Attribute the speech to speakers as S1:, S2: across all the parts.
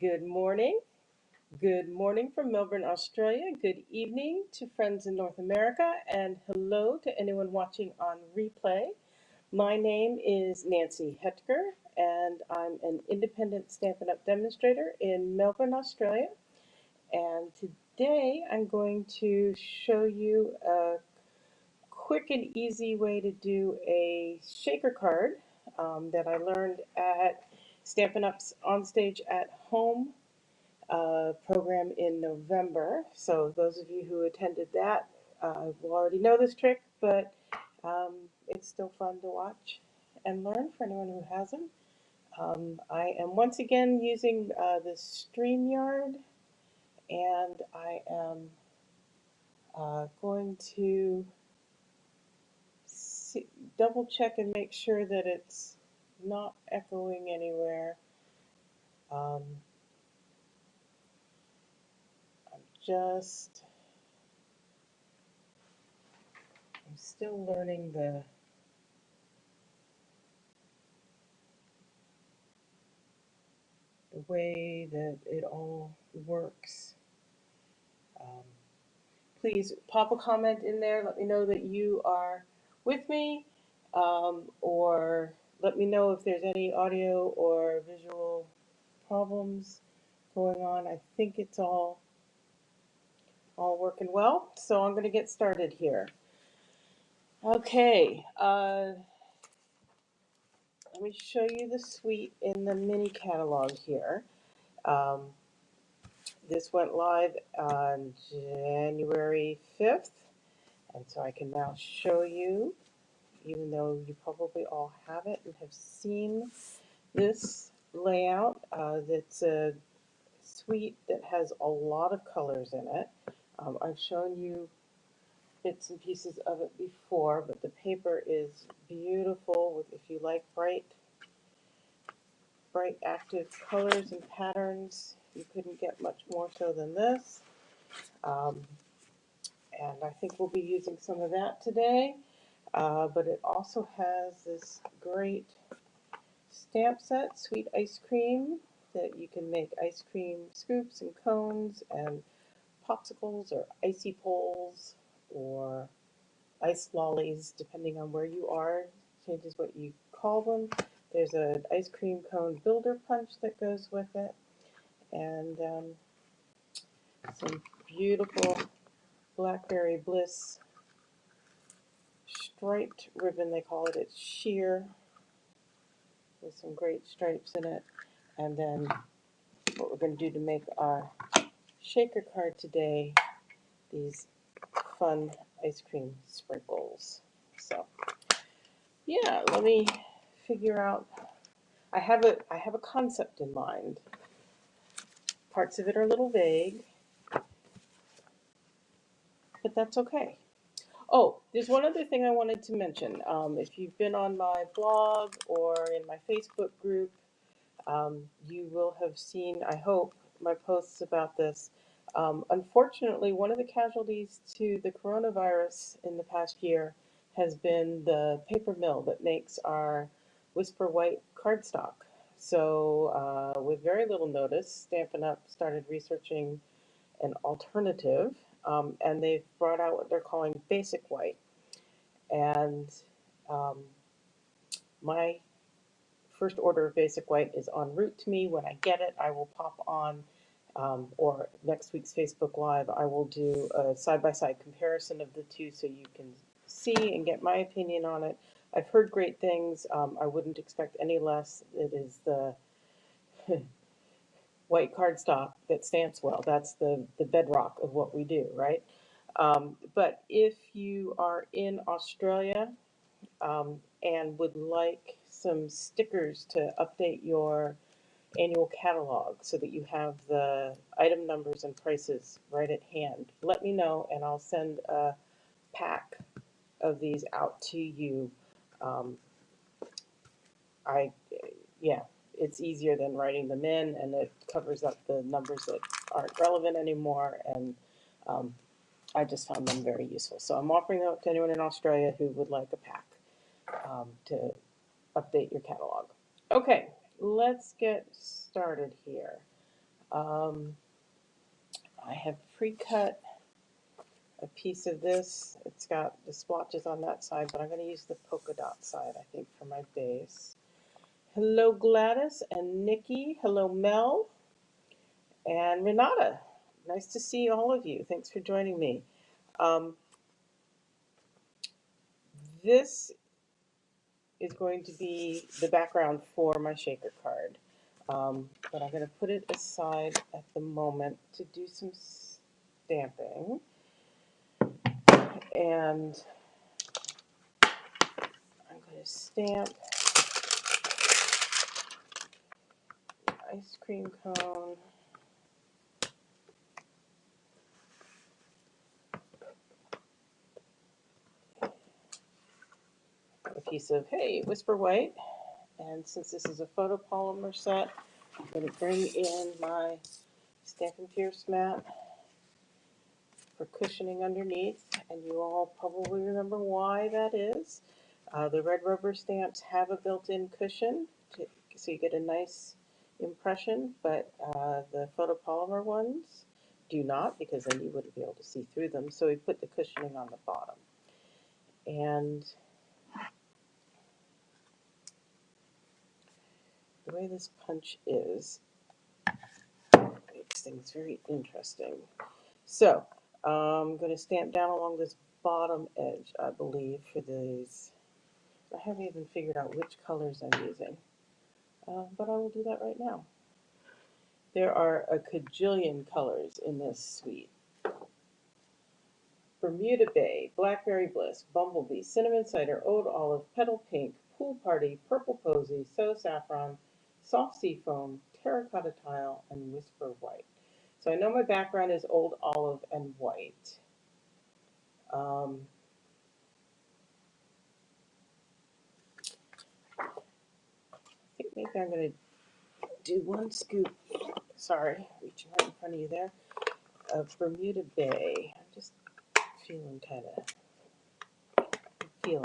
S1: Good morning. Good morning from Melbourne, Australia. Good evening to friends in North America, and hello to anyone watching on replay. My name is Nancy Hetker, and I'm an independent Stampin' Up! Demonstrator in Melbourne, Australia. And today I'm going to show you a quick and easy way to do a shaker card that I learned at Stampin' Up's Onstage at Home program in November. So those of you who attended that will already know this trick, but it's still fun to watch and learn for anyone who hasn't. I am once again using the StreamYard, and I am going to see, double check and make sure that it's not echoing anywhere. Um, I'm just, I'm still learning the way that it all works. Um, Please pop a comment in there. Let me know that you are with me, or let me know if there's any audio or visual problems going on. I think it's all working well. So I'm going to get started here. Okay, let me show you the suite in the mini catalog here. Um, this went live on January 5th. And so I can now show you, even though you probably all have it and have seen this layout. That's a suite that has a lot of colors in it. I've shown you bits and pieces of it before, but the paper is beautiful. If you like bright active colors and patterns, you couldn't get much more so than this. Um, and I think we'll be using some of that today. But it also has this great stamp set, sweet ice cream, that you can make ice cream scoops and cones and popsicles or icy poles or ice lollies, depending on where you are, changes what you call them. There's an ice cream cone builder punch that goes with it, and some beautiful Blackberry Bliss striped ribbon, they call it. It's sheer with some great stripes in it. And then what we're going to do to make our shaker card today, these fun ice cream sprinkles. So yeah, let me figure out. I have a concept in mind. Parts of it are a little vague, but that's okay. Oh, there's one other thing I wanted to mention. If you've been on my blog or in my Facebook group, you will have seen, I hope, my posts about this. Unfortunately, one of the casualties to the coronavirus in the past year has been the paper mill that makes our Whisper White cardstock. So, with very little notice, Stampin' Up! Started researching an alternative, and they've brought out what they're calling Basic White. And um, my first order of Basic White is en route to me. When I get it, I will pop on, or next week's Facebook Live, I will do a side-by-side comparison of the two so you can see and get my opinion on it. I've heard great things. I wouldn't expect any less. It is the white cardstock that stamps well. That's the bedrock of what we do, right? But if you are in Australia, and would like some stickers to update your annual catalog so that you have the item numbers and prices right at hand, let me know and I'll send a pack of these out to you. Um, I, yeah, it's easier than writing them in, and it covers up the numbers that aren't relevant anymore. And um, I just found them very useful. So I'm offering them up to anyone in Australia who would like a pack to update your catalog. Okay, let's get started here. Um, I have pre-cut a piece of this. It's got the splotches on that side, but I'm going to use the polka dot side, I think, for my base. Hello, Gladys and Nikki. Hello, Mel and Renata. Nice to see all of you. Thanks for joining me. Um, this is going to be the background for my shaker card. But I'm going to put it aside at the moment to do some stamping. And I'm going to stamp the ice cream cone. A piece of, hey, Whisper White. And since this is a photopolymer set, I'm going to bring in my Stampin' Pierce mat for cushioning underneath, and you all probably remember why that is. The red rubber stamps have a built-in cushion, so you get a nice impression, but the photopolymer ones do not, because then you wouldn't be able to see through them. So we put the cushioning on the bottom. And the way this punch is, makes things very interesting. So I'm going to stamp down along this bottom edge, I believe, for these. I haven't even figured out which colors I'm using, but I will do that right now. There are a cajillion colors in this suite. Bermuda Bay, Blackberry Bliss, Bumblebee, Cinnamon Cider, Oud Olive, Petal Pink, Pool Party, Purple Posy, So Saffron, Soft Sea Foam, Terracotta Tile, and Whisper White. So I know my background is Old Olive and White. I think maybe I'm going to do one scoop, sorry, reaching right in front of you there, of Bermuda Bay. I'm just feeling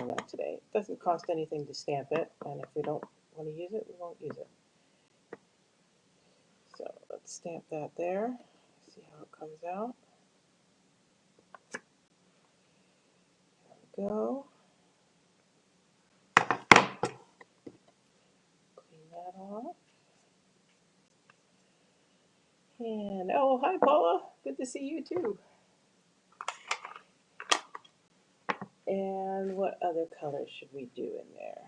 S1: that today. It doesn't cost anything to stamp it, and if we don't want to use it, we won't use it. So let's stamp that there, see how it comes out. There we go. Clean that off. And, oh, hi Paula, good to see you too. And what other color should we do in there?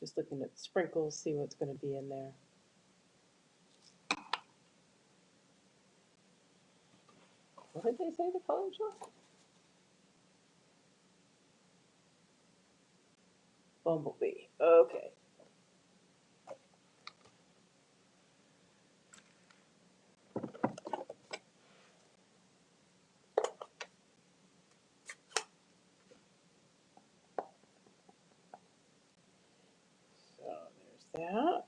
S1: Just looking at sprinkles, see what's going to be in there. What did they say the colors were? Bumblebee. Okay. So there's that.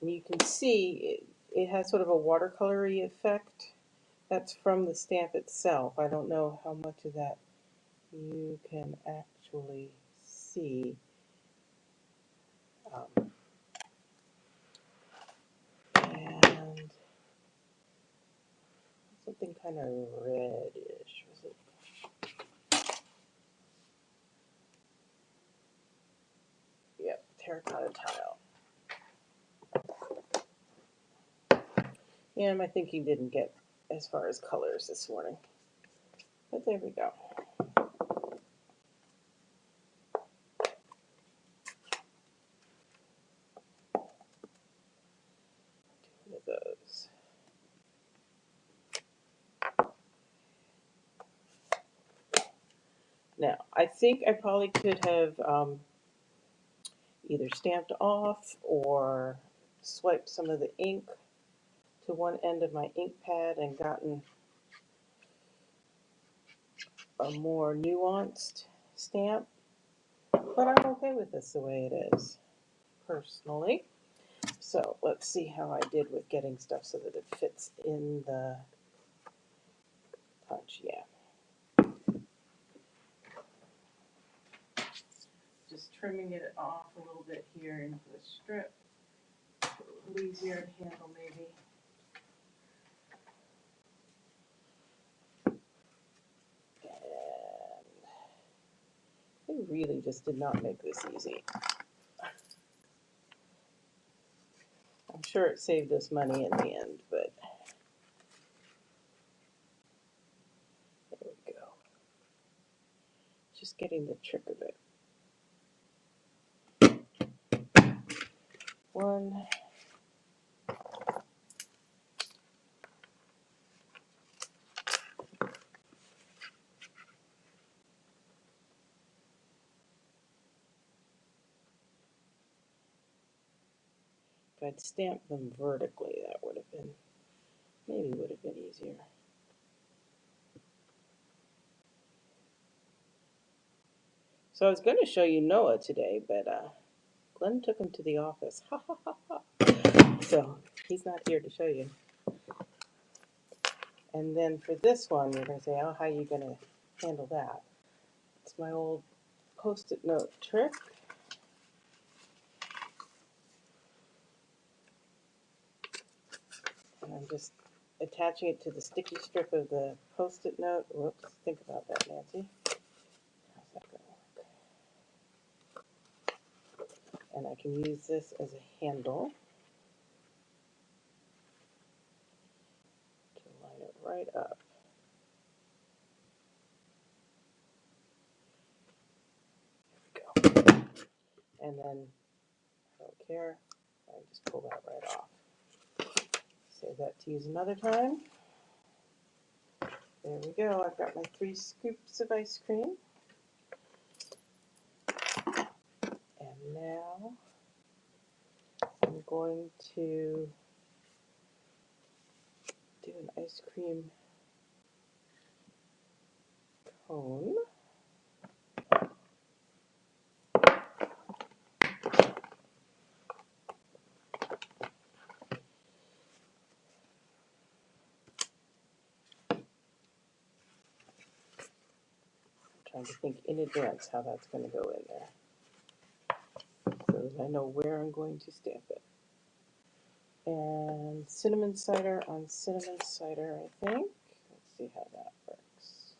S1: And you can see it has sort of a watercolory effect. That's from the stamp itself. I don't know how much of that you can actually see. And something kind of reddish. Was it? Yep, terracotta tile. Yeah, my thinking didn't get as far as colors this morning. But there we go. Two of those. Now, I think I probably could have either stamped off or swiped some of the ink to one end of my ink pad and gotten a more nuanced stamp. But I'm okay with this the way it is, personally. So let's see how I did with getting stuff so that it fits in the punch, yeah. Just trimming it off a little bit here into the strip. A little easier to handle maybe. And they really just did not make this easy. I'm sure it saved us money in the end, but there we go. Just getting the trick of it. One. If I'd stamped them vertically, that would have been, maybe would have been easier. So I was going to show you Noah today, but Glenn took him to the office. Ha ha ha ha. So he's not here to show you. And then for this one, you're going to say, oh, how are you going to handle that? It's my old Post-it note trick. And I'm just attaching it to the sticky strip of the Post-it note. Whoops, think about that, Nancy. How's that going to work? And I can use this as a handle to line it right up. There we go. And then, I don't care, I just pull that right off. Save that to use another time. There we go, I've got my 3 scoops of ice cream. And now I'm going to do an ice cream cone. I'm trying to think in advance how that's going to go in there, so that I know where I'm going to stamp it. And cinnamon cider on cinnamon cider, I think. Let's see how that works.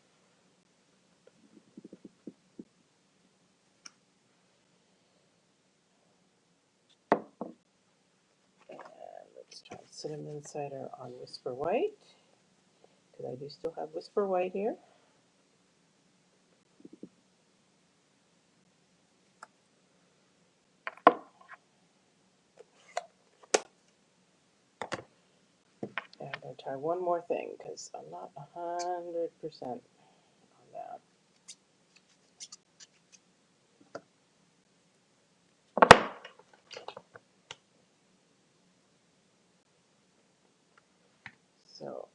S1: And let's try cinnamon cider on Whisper White, because I do still have Whisper White here. And I'm going to try one more thing, because I'm not 100% on that. So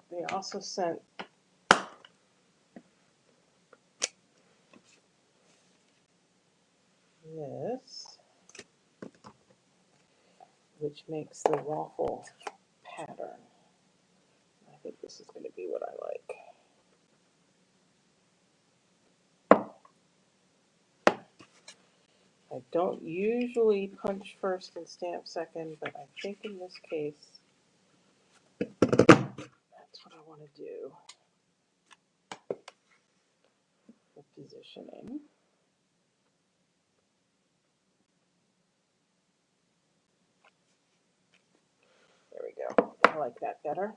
S1: they also sent this, which makes the waffle pattern. I think this is going to be what I like. I don't usually punch first and stamp second, but I think in this case, that's what I want to do for positioning. There we go. I like that better.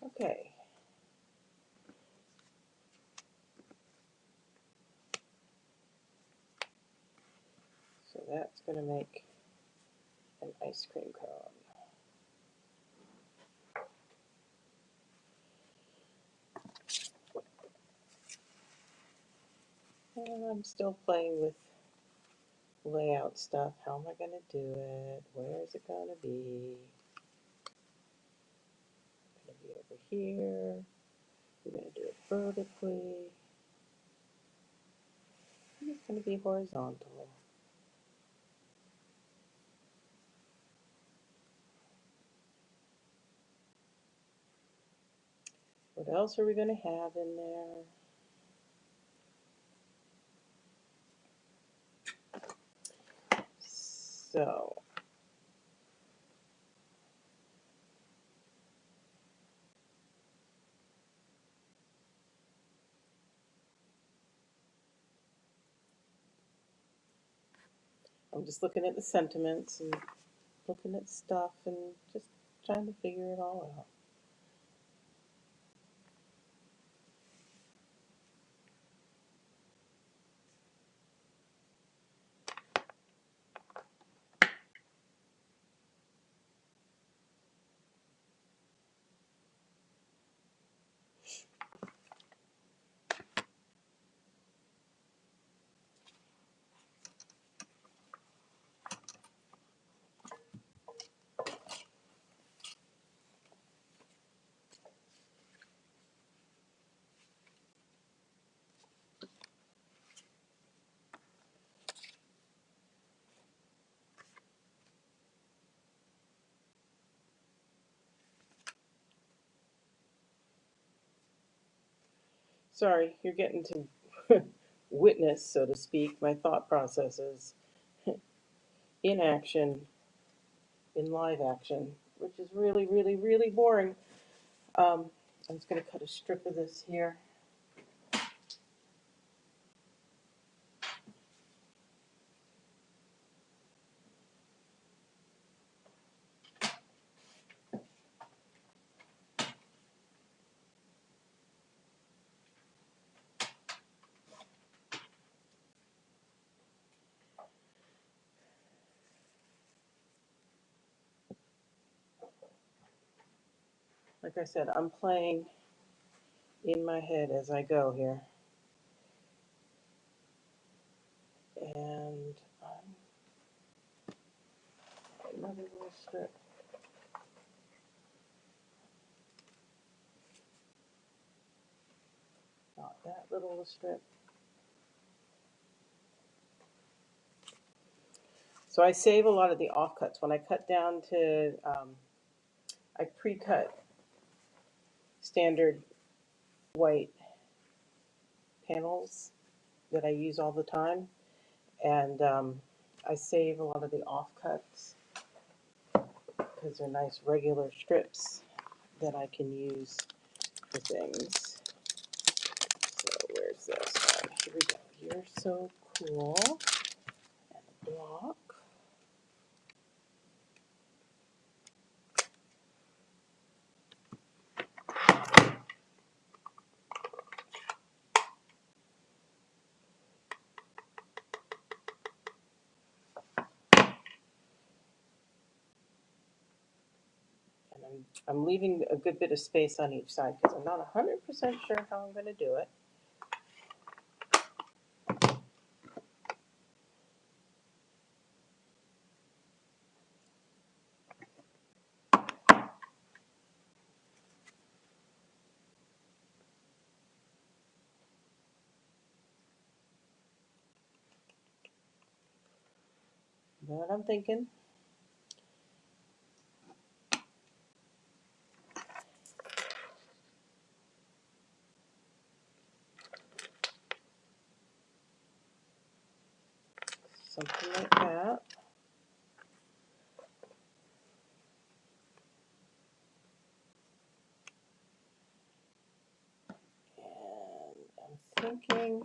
S1: Okay. So that's going to make an ice cream cone. And I'm still playing with layout stuff. How am I going to do it? Where is it going to be? It's going to be over here. We're going to do it vertically. It's going to be horizontal. What else are we going to have in there? So, I'm just looking at the sentiments and looking at stuff and just trying to figure it all out. Sorry, you're getting to witness, so to speak, my thought processes in action, in live action, which is really, really, really boring. I'm just going to cut a strip of this here. Like I said, I'm playing in my head as I go here. And another little strip. Not that little strip. So I save a lot of the offcuts. When I cut down to, I pre-cut standard white panels that I use all the time. And I save a lot of the offcuts because they're nice regular strips that I can use for things. So where's this one? Here we go. You're so cool. And a block. And I'm leaving a good bit of space on each side because I'm not 100% sure how I'm going to do it. But I'm thinking. Something like that. And I'm thinking,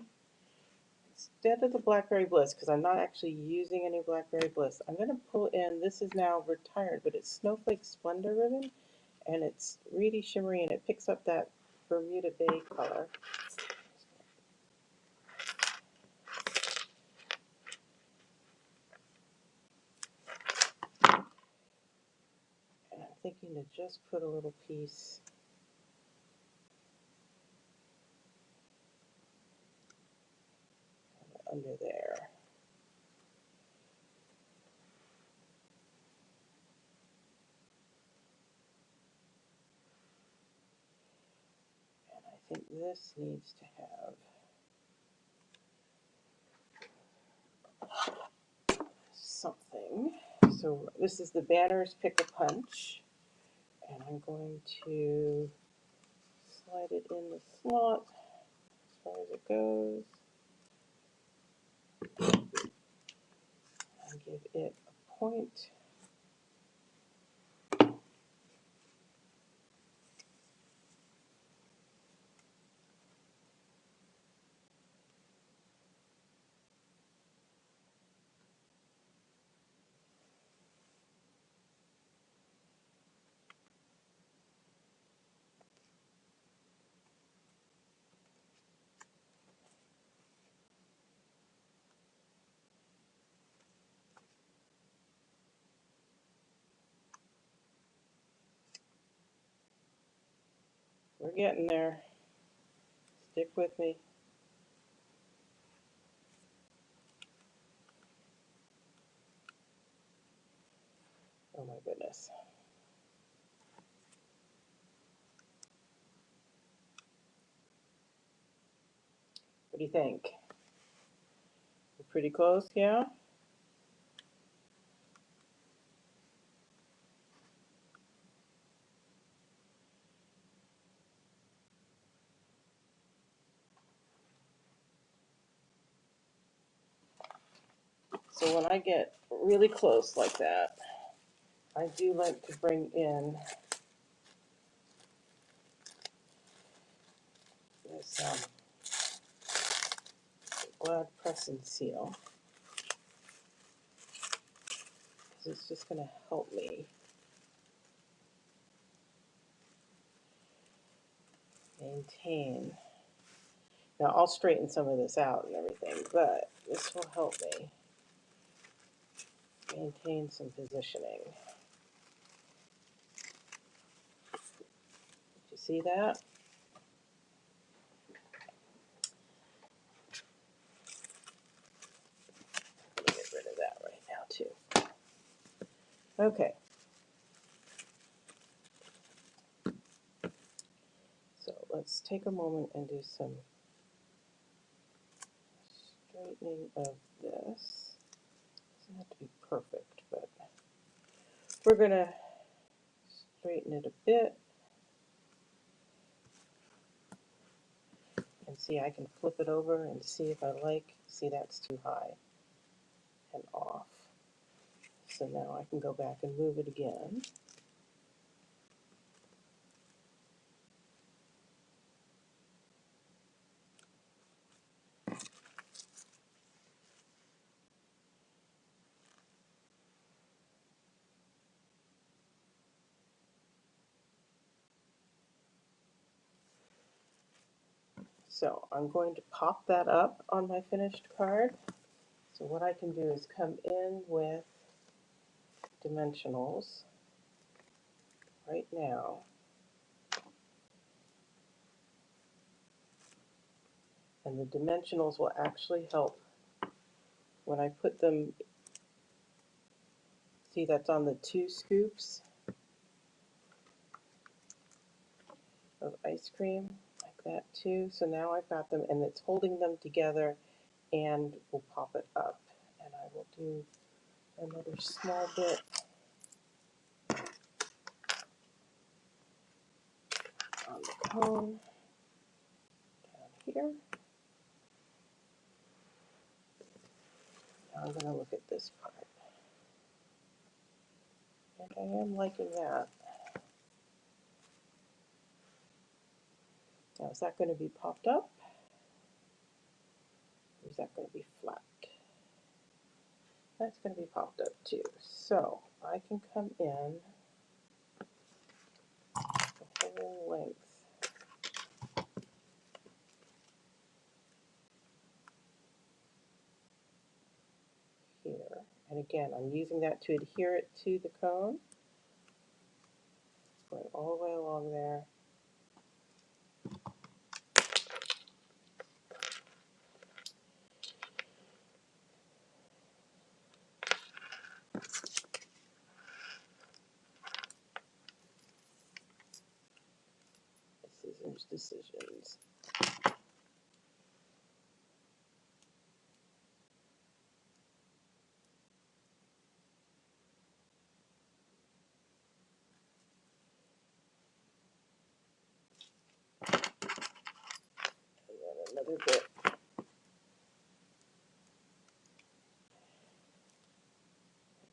S1: instead of the Blackberry Bliss, because I'm not actually using any Blackberry Bliss, I'm going to pull in, this is now retired, but it's Snowflake Splendor ribbon, and it's really shimmery, and it picks up that Bermuda Bay color. And I'm thinking to just put a little piece under there. And I think this needs to have something. So this is the Banners Pick a Punch, and I'm going to slide it in the slot as far as it goes. And give it a point. We're getting there. Stick with me. Oh my goodness. What do you think? We're pretty close, yeah? So when I get really close like that, I do like to bring in this glad press and seal, because it's just going to help me maintain. Now I'll straighten some of this out and everything, but this will help me maintain some positioning. Did you see that? Let me get rid of that right now too. Okay. So let's take a moment and do some straightening of this. Doesn't have to be perfect, but we're going to straighten it a bit. And see, I can flip it over and see if I like. See, that's too high and off. So now I can go back and move it again. So I'm going to pop that up on my finished card. So what I can do is come in with dimensionals right now. And the dimensionals will actually help when I put them. See, that's on the 2 scoops of ice cream, like that too. So now I've got them, and it's holding them together, and we'll pop it up. And I will do another small bit on the cone down here. Now I'm going to look at this part. And I am liking that. Now, is that going to be popped up? Or is that going to be flat? That's going to be popped up too. So I can come in the whole length here. And again, I'm using that to adhere it to the cone. It's going all the way along there. Decisions. other bit.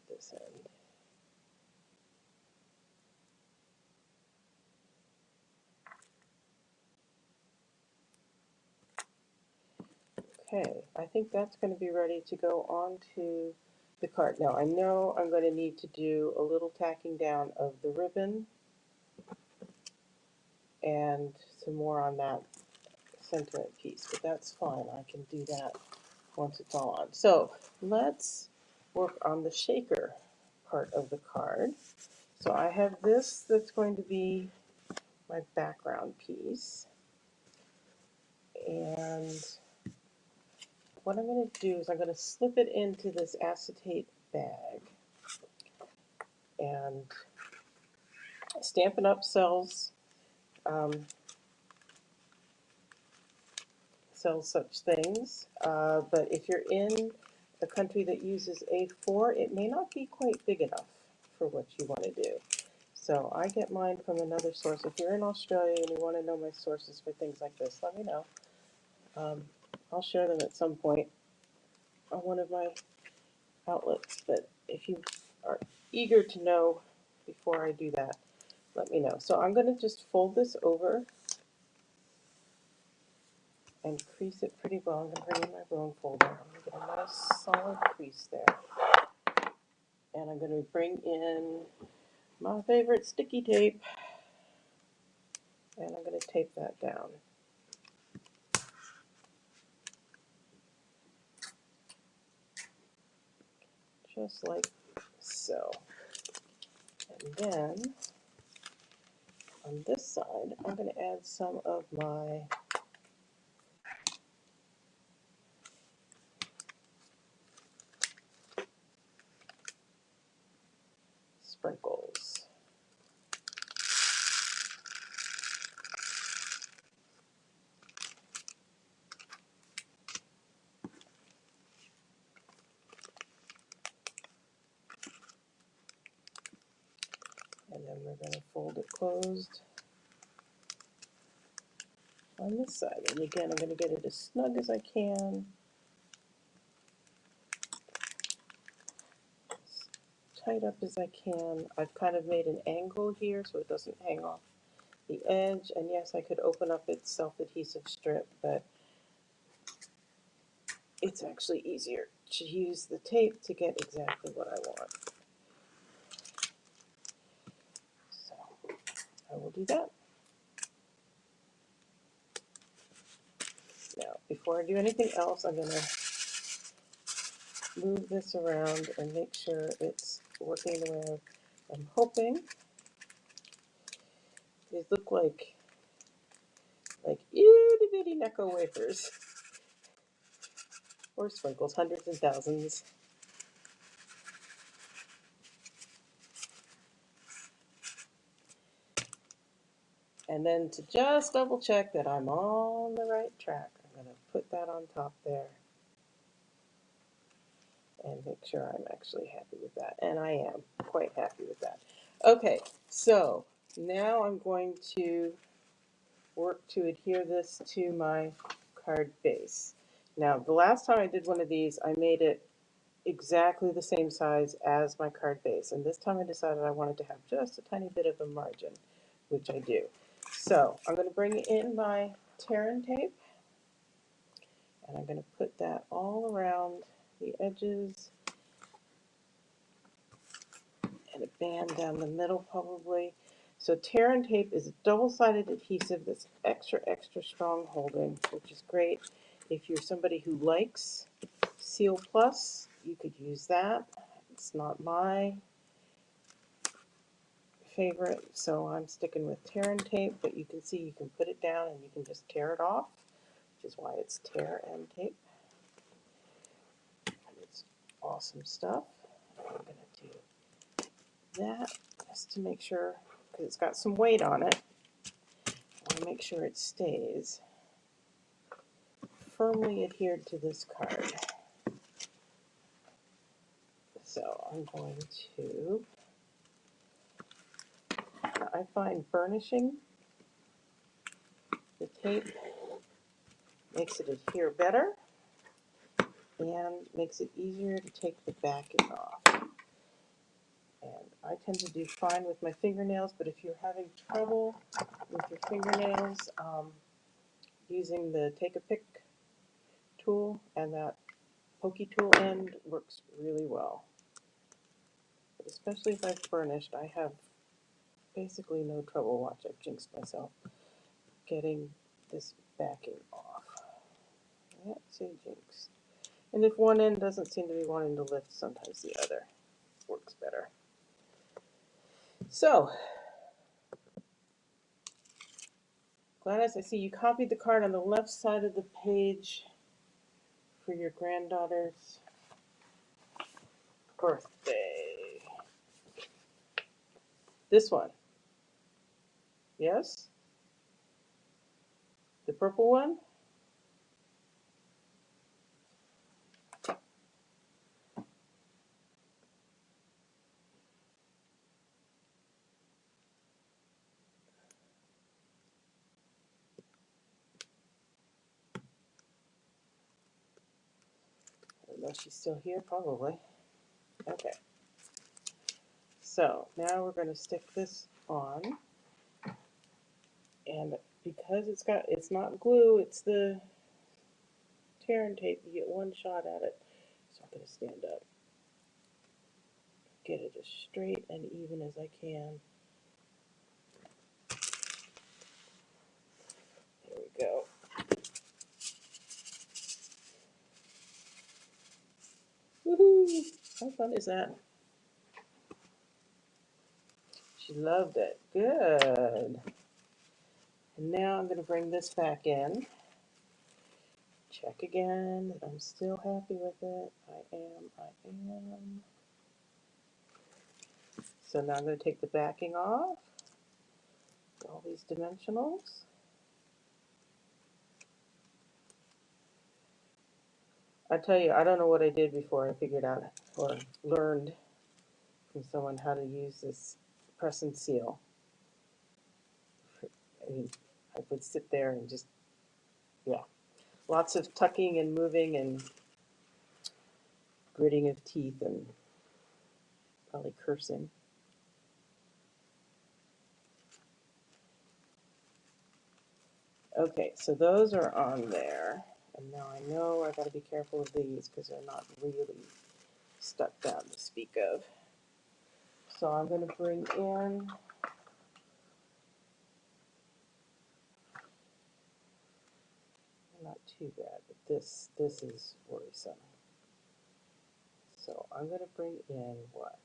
S1: This end. Okay, I think that's going to be ready to go onto the card. Now I know I'm going to need to do a little tacking down of the ribbon and some more on that sentiment piece, but that's fine. I can do that once it's all on. So let's work on the shaker part of the card. So I have this that's going to be my background piece. And what I'm going to do is I'm going to slip it into this acetate bag. And Stampin' Up! Um, sells such things, but if you're in a country that uses A4, it may not be quite big enough for what you want to do. So I get mine from another source. If you're in Australia and you want to know my sources for things like this, let me know. I'll share them at some point on one of my outlets, but if you are eager to know before I do that, let me know. So I'm going to just fold this over and crease it pretty well. I'm going to bring in my bone folder. I'm going to get a nice solid crease there. And I'm going to bring in my favorite sticky tape, and I'm going to tape that down. Just like so. And then on this side, I'm going to add some of my sprinkles. And then we're going to fold it closed on this side. And again, I'm going to get it as snug as I can, as tight up as I can. I've kind of made an angle here so it doesn't hang off the edge. And yes, I could open up its self-adhesive strip, but it's actually easier to use the tape to get exactly what I want. So I will do that. Now, before I do anything else, I'm going to move this around and make sure it's working the way I'm hoping. These look like itty bitty Necco wafers, or sprinkles, hundreds and thousands. And then to just double check that I'm on the right track, I'm going to put that on top there and make sure I'm actually happy with that. And I am quite happy with that. Okay, so now I'm going to work to adhere this to my card base. Now, the last time I did one of these, I made it exactly the same size as my card base. And this time I decided I wanted to have just a tiny bit of a margin, which I do. So I'm going to bring in my Terran tape, and I'm going to put that all around the edges and a band down the middle probably. So Terran tape is a double-sided adhesive that's extra, extra strong holding, which is great. If you're somebody who likes Seal Plus, you could use that. It's not my favorite, so I'm sticking with Terran tape, but you can see you can put it down and you can just tear it off, which is why it's Tear and tape. It's awesome stuff. I'm going to do that just to make sure, because it's got some weight on it. I want to make sure it stays firmly adhered to this card. So I'm going to, I find burnishing the tape makes it adhere better and makes it easier to take the backing off. And I tend to do fine with my fingernails, but if you're having trouble with your fingernails, using the Take a Pick tool and that pokey tool end works really well. But especially if I've burnished, I have basically no trouble, watch, I've jinxed myself, getting this backing off. Let's say jinx. And if one end doesn't seem to be wanting to lift, sometimes the other works better. So, Gladys, I see you copied the card on the left side of the page for your granddaughter's birthday. This one. Yes? The purple one? I don't know if she's still here, probably. Okay. So now we're going to stick this on. And because it's not glue, it's the tear and tape, you get one shot at it. So I'm going to stand up. Get it as straight and even as I can. There we go. Woohoo! How fun is that? She loved it. Good. And now I'm going to bring this back in. Check again that I'm still happy with it. I am. So now I'm going to take the backing off. All these dimensionals. I tell you, I don't know what I did before I figured out or learned from someone how to use this press and seal. I mean, I would sit there and just, yeah, lots of tucking and moving and gritting of teeth and probably cursing. Okay, so those are on there. And now I know I gotta be careful of these because they're not really stuck down to speak of. So I'm gonna bring in not too bad, but this is worrisome. So I'm gonna bring in what?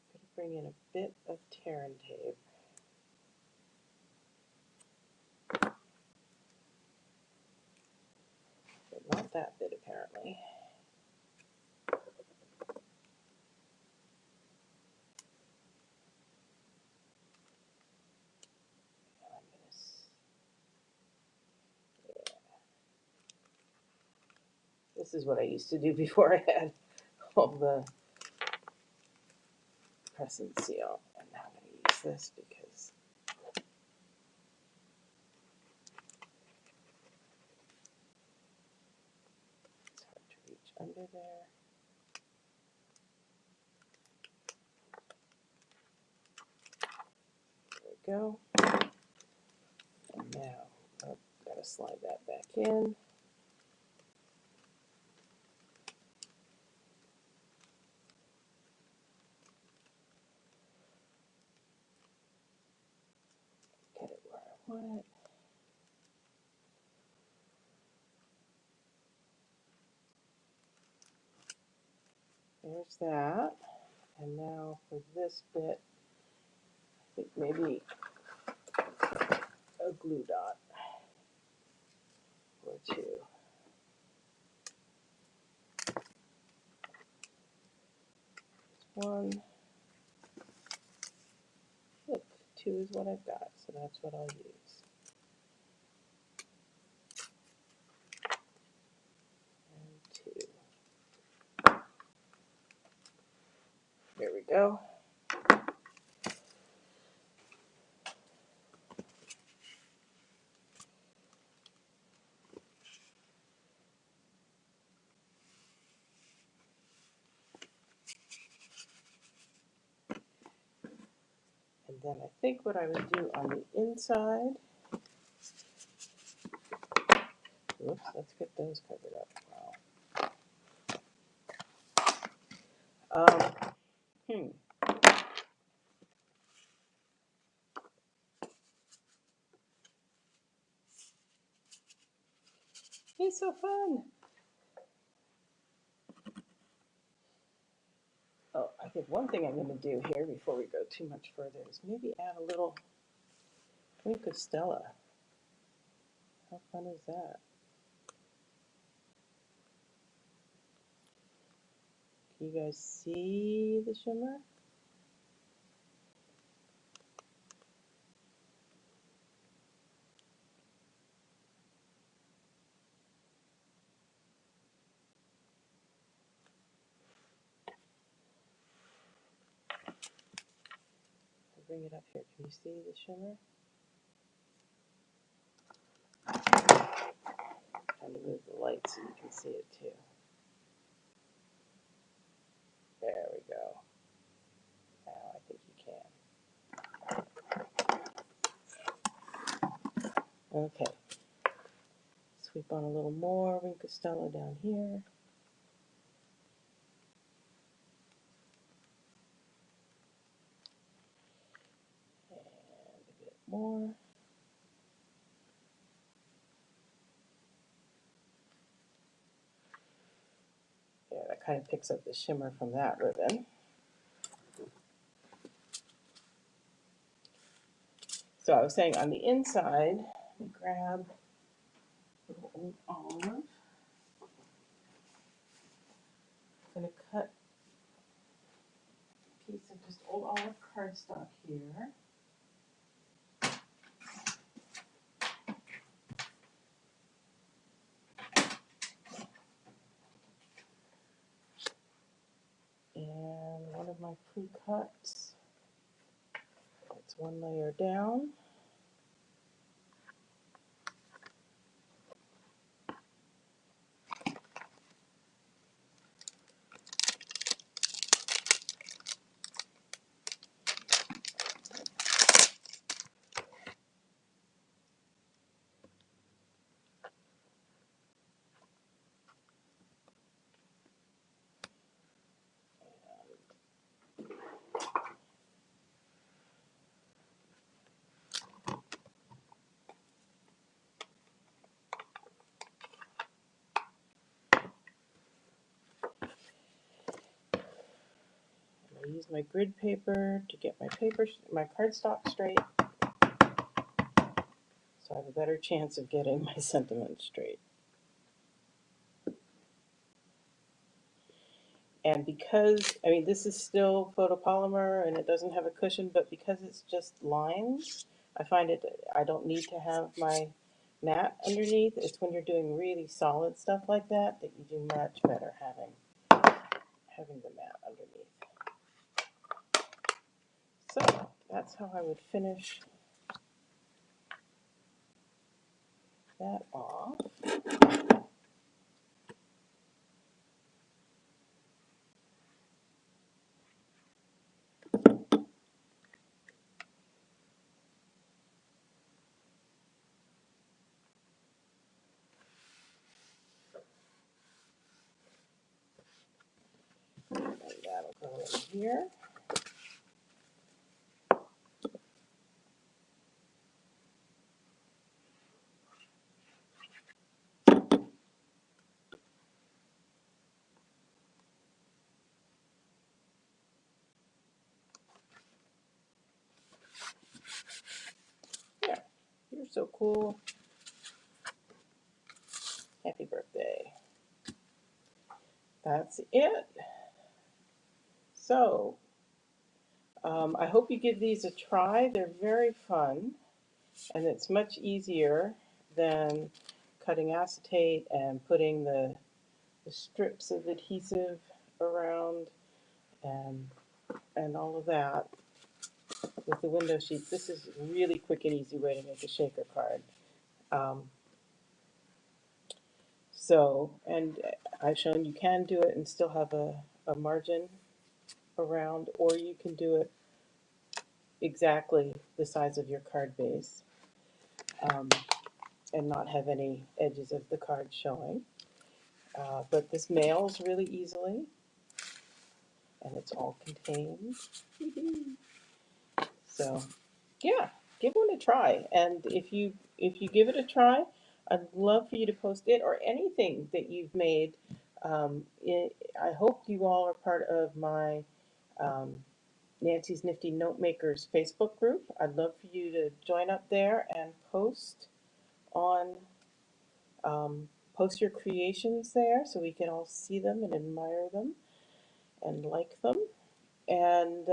S1: I'm gonna bring in a bit of tear and tape. But not that bit apparently. This is what I used to do before I had all the press and seal. And now I'm going to use this because it's hard to reach under there. There we go. And now I've got to slide that back in. Get it where I want it. There's that. And now for this bit, I think maybe a glue dot or two. One. Look, two is what I've got, so that's what I'll use. And two. There we go. And then I think what I would do on the inside, whoops, let's get those covered up. Wow. He's so fun. Oh, I think one thing I'm going to do here before we go too much further is maybe add a little Wink of Stella. How fun is that? Can you guys see the shimmer? I'll bring it up here. Can you see the shimmer? Trying to move the light so you can see it too. There we go. Now I think you can. Okay. Sweep on a little more Wink of Stella down here. And a bit more. Yeah, that kind of picks up the shimmer from that ribbon. So I was saying on the inside, let me grab a little old olive. I'm going to cut a piece of just old olive cardstock here. And one of my pre-cuts. It's one layer down. I use my grid paper to get my cardstock straight, so I have a better chance of getting my sentiment straight. And because, I mean, this is still photopolymer and it doesn't have a cushion, but because it's just lines, I find I don't need to have my mat underneath. It's when you're doing really solid stuff like that that you do much better having the mat underneath. So that's how I would finish that off. And that'll go in here. Yeah, you're so cool. Happy birthday. That's it. So, I hope you give these a try. They're very fun, and it's much easier than cutting acetate and putting the strips of adhesive around and all of that with the window sheets. This is a really quick and easy way to make a shaker card. Um, and I've shown you can do it and still have a margin around, or you can do it exactly the size of your card base, um, and not have any edges of the card showing. But this mails really easily, and it's all contained. So yeah, give one a try. And if you give it a try, I'd love for you to post it or anything that you've made. I hope you all are part of my um, Nancy's Nifty Note Makers Facebook group. I'd love for you to join up there and on post your creations there so we can all see them and admire them and like them. And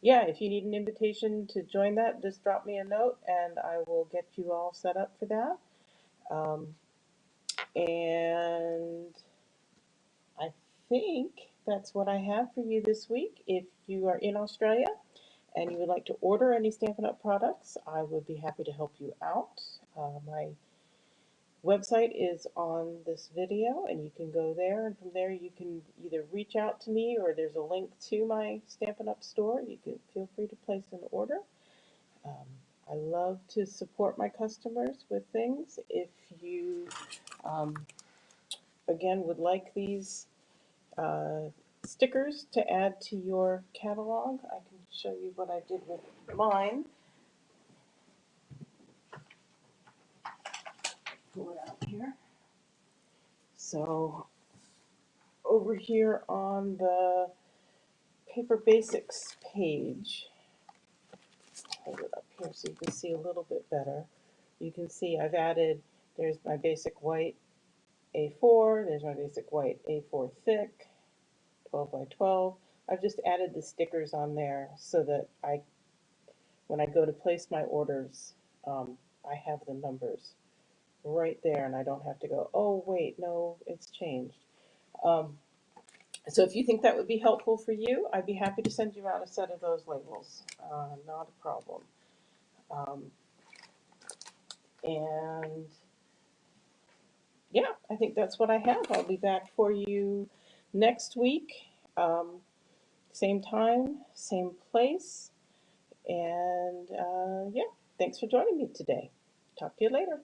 S1: yeah, if you need an invitation to join that, just drop me a note and I will get you all set up for that. Um, and I think that's what I have for you this week. If you are in Australia and you would like to order any Stampin' Up! Products, I would be happy to help you out. My website is on this video and you can go there, and from there you can either reach out to me or there's a link to my Stampin' Up! Store. You can feel free to place an order. Um, I love to support my customers with things. If you, um, again, would like these uh, stickers to add to your catalog, I can show you what I did with mine. Pull it out here. So over here on the Paper Basics page, hold it up here so you can see a little bit better. You can see I've added, there's my basic white A4, there's my basic white A4 thick, 12 by 12. I've just added the stickers on there so that when I go to place my orders, I have the numbers right there and I don't have to go, oh wait, no, it's changed. Um, so if you think that would be helpful for you, I'd be happy to send you out a set of those labels. Not a problem. Um, and yeah, I think that's what I have. I'll be back for you next week. Same time, same place. And yeah, thanks for joining me today. Talk to you later.